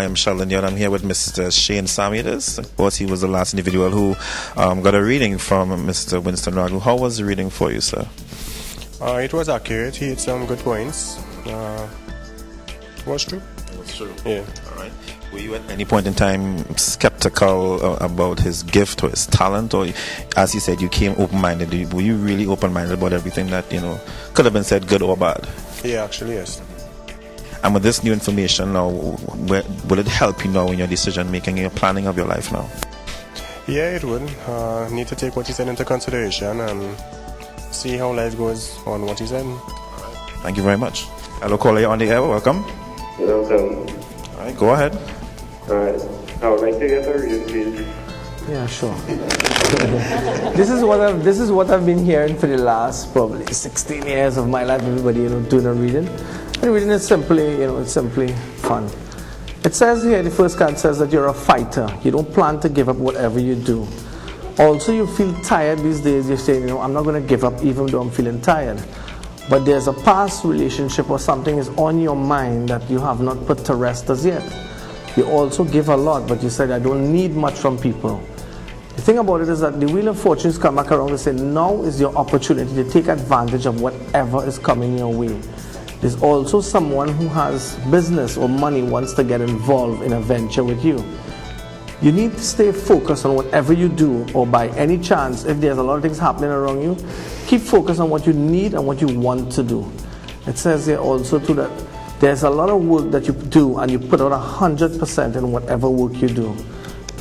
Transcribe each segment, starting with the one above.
I am Sheldon Young. I'm here with Mr. Shane Samuels. Of course, he was the last individual who got a reading from Mr. Winston Ragoo. How was the reading for you, sir? It was accurate. He had some good points. It was true. It was true. Yeah. All right. Were you at any point in time skeptical about his gift or his talent, or as he said, you came open-minded? Were you really open-minded about everything that could have been said, good or bad? Yeah, actually, yes. And with this new information now, will it help you now in your decision making, your planning of your life now? Yeah, it would. Need to take what he said into consideration and see how life goes on what he said. Thank you very much. Hello, caller, you're on the air. Welcome. You're welcome. All right, go ahead. All right. I would like to get a reading, please. Yeah, sure. This is what I've been hearing for the last probably 16 years of my life. Everybody, doing a reading. And reading is simply, it's simply fun. It says here, the first card says that you're a fighter. You don't plan to give up whatever you do. Also, you feel tired these days. You're saying, I'm not going to give up even though I'm feeling tired. But there's a past relationship or something is on your mind that you have not put to rest as yet. You also give a lot, but you said, I don't need much from people. The thing about it is that the Wheel of Fortunes come back around and say, now is your opportunity to take advantage of whatever is coming your way. There's also someone who has business or money wants to get involved in a venture with you. You need to stay focused on whatever you do, or by any chance, if there's a lot of things happening around you, keep focused on what you need and what you want to do. It says here also too that there's a lot of work that you do and you put out 100% in whatever work you do.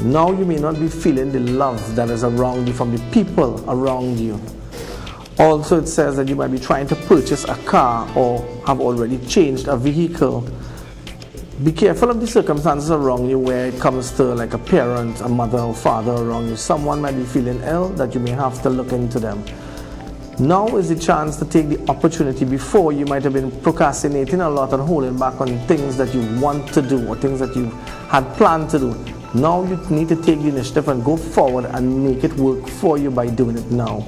Now you may not be feeling the love that is around you from the people around you. Also it says that you might be trying to purchase a car or have already changed a vehicle. Be careful of the circumstances around you where it comes to like a parent, a mother or father around you. Someone might be feeling ill that you may have to look into them. Now is the chance to take the opportunity. Before, you might have been procrastinating a lot and holding back on things that you want to do or things that you had planned to do. Now you need to take the initiative and go forward and make it work for you by doing it now.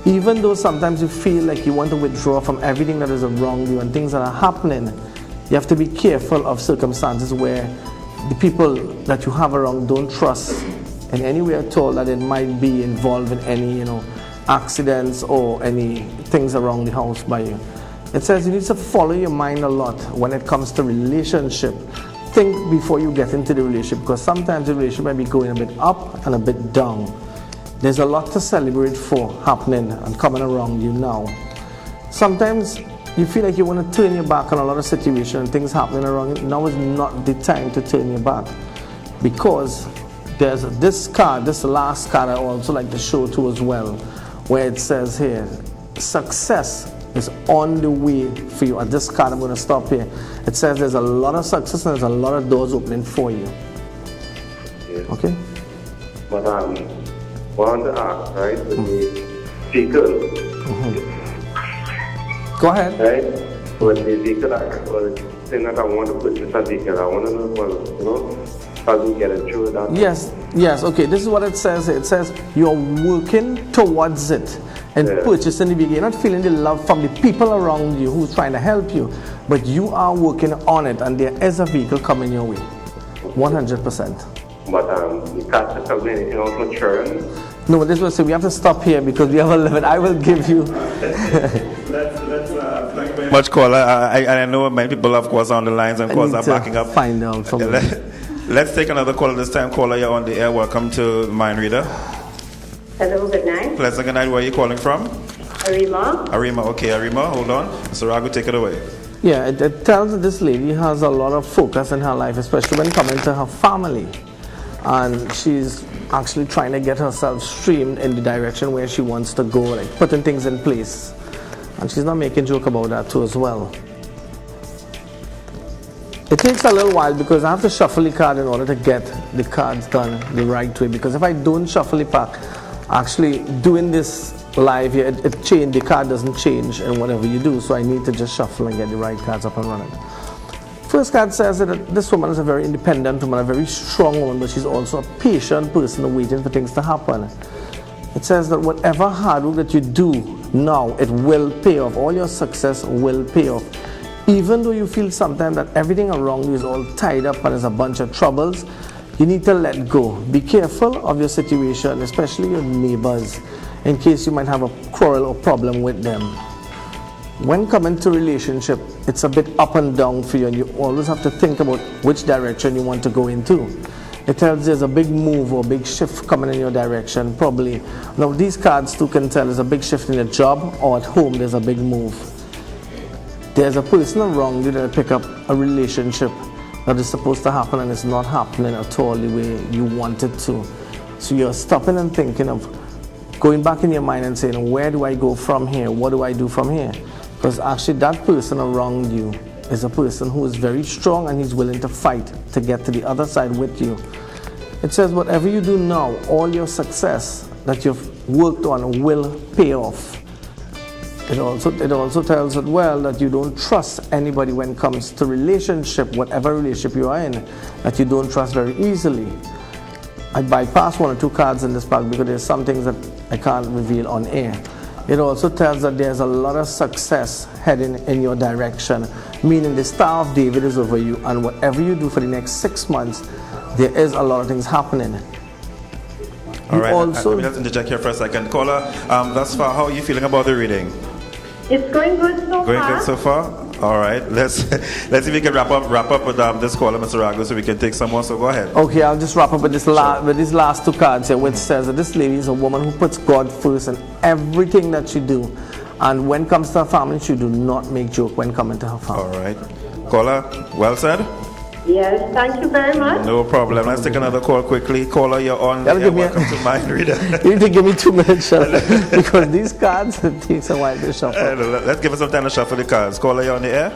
Even though sometimes you feel like you want to withdraw from everything that is around you and things that are happening, you have to be careful of circumstances where the people that you have around don't trust in any way at all that it might be involved in any, accidents or any things around the house by you. It says you need to follow your mind a lot when it comes to relationship. Think before you get into the relationship, because sometimes the relationship might be going a bit up and a bit down. There's a lot to celebrate for happening and coming around you now. Sometimes you feel like you want to turn your back on a lot of situations and things happening around you. Now is not the time to turn your back, because there's this card, this last card I also like to show too as well, where it says here, success is on the way for you. At this card, I'm going to stop here. It says there's a lot of success and there's a lot of doors opening for you. Yes. Okay? But want to ask, right, with the vehicle. Go ahead. Right? With the vehicle, I was saying that I want to purchase a vehicle. I want to know, well, how do you get it through that? Yes, okay. This is what it says. It says you're working towards it and purchasing the vehicle. You're not feeling the love from the people around you who's trying to help you, but you are working on it, and there is a vehicle coming your way. 100%. But you can't tell me anything else insurance. No, this was, so we have to stop here because we have a limit. I will give you. Thank you very much, caller. I know many people, of course, on the lines and, of course, are backing up. Find out from Let's take another caller this time. Caller, you're on the air. Welcome to Mind Reader. Hello, good night. Pleasant good night. Where are you calling from? Arima. Okay, Arima, hold on. Mr. Ragoo, take it away. Yeah, it tells that this lady has a lot of focus in her life, especially when coming to her family. And she's actually trying to get herself streamed in the direction where she wants to go, like putting things in place. And she's not making joke about that too as well. It takes a little while because I have to shuffle the card in order to get the cards done the right way. Because if I don't shuffle the pack, actually doing this live here, the card doesn't change in whatever you do. So I need to just shuffle and get the right cards up and running. First card says that this woman is a very independent woman, a very strong woman, but she's also a patient person waiting for things to happen. It says that whatever hard work that you do now, it will pay off. All your success will pay off. even though you feel sometimes that everything around you is all tied up and there's a bunch of troubles, you need to let go. Be careful of your situation, especially your neighbors, in case you might have a quarrel or problem with them. When coming to relationship, it's a bit up and down for you, and you always have to think about which direction you want to go into. It tells there's a big move or big shift coming in your direction, probably. Now these cards too can tell there's a big shift in your job, or at home there's a big move. There's a person around you that pick up a relationship that is supposed to happen and it's not happening at all the way you want it to. So you're stopping and thinking of going back in your mind and saying, where do I go from here? What do I do from here? Because actually that person around you is a person who is very strong and he's willing to fight to get to the other side with you. It says whatever you do now, all your success that you've worked on will pay off. It also tells it well that you don't trust anybody when it comes to relationship, whatever relationship you are in, that you don't trust very easily. I bypass one or two cards in this pack because there's some things that I can't reveal on air. It also tells that there's a lot of success heading in your direction, meaning the Star of David is over you, and whatever you do for the next 6 months, there is a lot of things happening. All right, let me just interject here for a second. Caller, thus far, how are you feeling about the reading? It's going good so far. Going good so far? All right, let's see if we can wrap up with this caller, Mr. Ragoo, so we can take some more. So go ahead. Okay, I'll just wrap up with these last two cards here, which says that this lady is a woman who puts God first in everything that she do, and when it comes to her family, she do not make joke when coming to her family. All right, caller, well said. Yes, thank you very much. No problem. Let's take another call quickly. Caller, you're on. Welcome to Mind Reader. You need to give me 2 minutes, shuffle, because these cards, it takes a while to shuffle. Let's give us some time to shuffle the cards. Caller, you're on the air.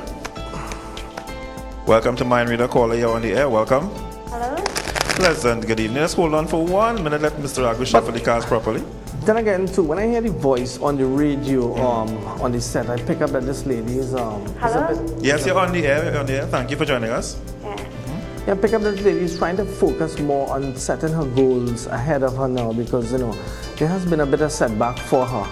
Welcome to Mind Reader. Caller, you're on the air. Welcome. Hello. Pleasant. Good evening. Let's hold on for 1 minute. Let Mr. Ragoo shuffle the cards properly. Then again, too, when I hear the voice on the radio, on the set, I pick up that this lady is Hello? Yes, you're on the air. You're on the air. Thank you for joining us. Yeah, pick up that lady is trying to focus more on setting her goals ahead of her now, because there has been a bit of setback for her.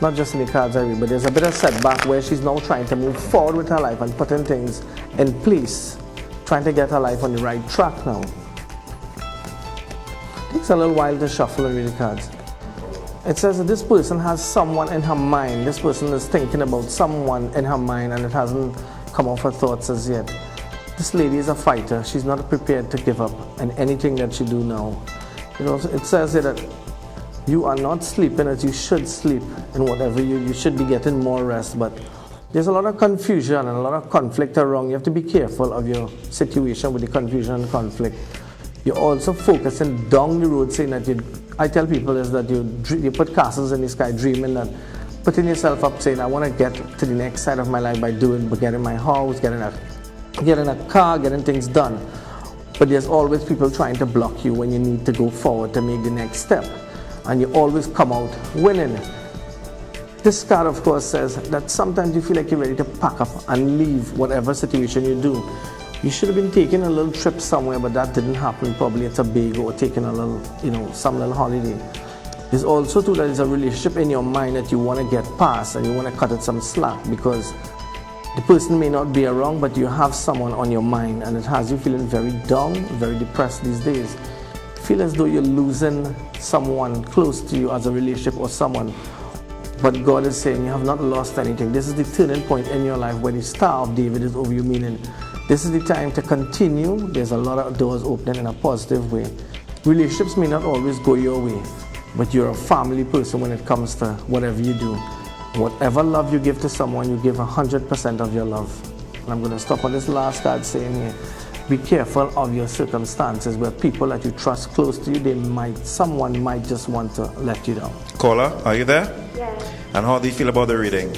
Not just in the cards I read, but there's a bit of setback where she's now trying to move forward with her life and putting things in place, trying to get her life on the right track now. Takes a little while to shuffle and read the cards. It says that this person has someone in her mind. This person is thinking about someone in her mind, and it hasn't come off her thoughts as yet. This lady is a fighter. She's not prepared to give up in anything that she do now. It says here that you are not sleeping as you should sleep in whatever you should be getting more rest, but there's a lot of confusion and a lot of conflict around. You have to be careful of your situation with the confusion and conflict. You're also focusing down the road, saying that I tell people is that you put castles in the sky, dreaming that, putting yourself up, saying I want to get to the next side of my life by getting my house, getting a car, getting things done. But there's always people trying to block you when you need to go forward to make the next step. And you always come out winning. This card, of course, says that sometimes you feel like you're ready to pack up and leave whatever situation you do. You should have been taking a little trip somewhere, but that didn't happen. Probably it's a big or taking a little, some little holiday. There's also too that there's a relationship in your mind that you want to get past and you want to cut it some slack, because the person may not be around, but you have someone on your mind, and it has you feeling very down, very depressed these days. Feel as though you're losing someone close to you as a relationship or someone, but God is saying you have not lost anything. This is the turning point in your life where the Star of David is over you, meaning this is the time to continue. There's a lot of doors opening in a positive way. Relationships may not always go your way, but you're a family person when it comes to whatever you do. Whatever love you give to someone, you give 100% of your love. And I'm going to stop on this last card saying here, be careful of your circumstances where people that you trust close to you, someone might just want to let you down. Caller, are you there? Yes. And how do you feel about the reading?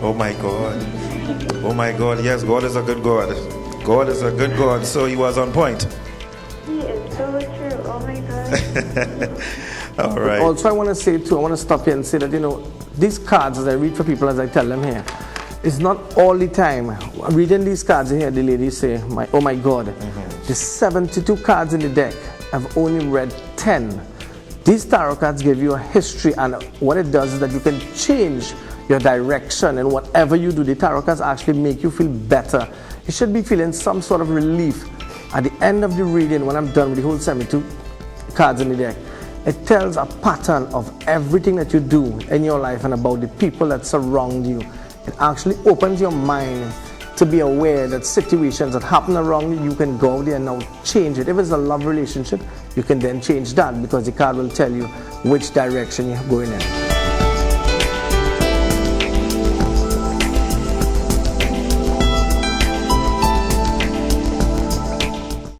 Oh my God. Oh my God. Yes, God is a good God. God is a good God. So he was on point. He is so true. Oh my God. All right. Also, I want to say too, I want to stop here and say that, these cards, as I read for people, as I tell them here, it's not all the time. Reading these cards here, the ladies say, oh my God, the 72 cards in the deck, I've only read 10. These tarot cards give you a history, and what it does is that you can change your direction and whatever you do. The tarot cards actually make you feel better. You should be feeling some sort of relief. At the end of the reading, when I'm done with the whole 72 cards in the deck, it tells a pattern of everything that you do in your life and about the people that surround you. It actually opens your mind to be aware that situations that happen around you, you can go out there and now change it. If it's a love relationship, you can then change that because the card will tell you which direction you're going in.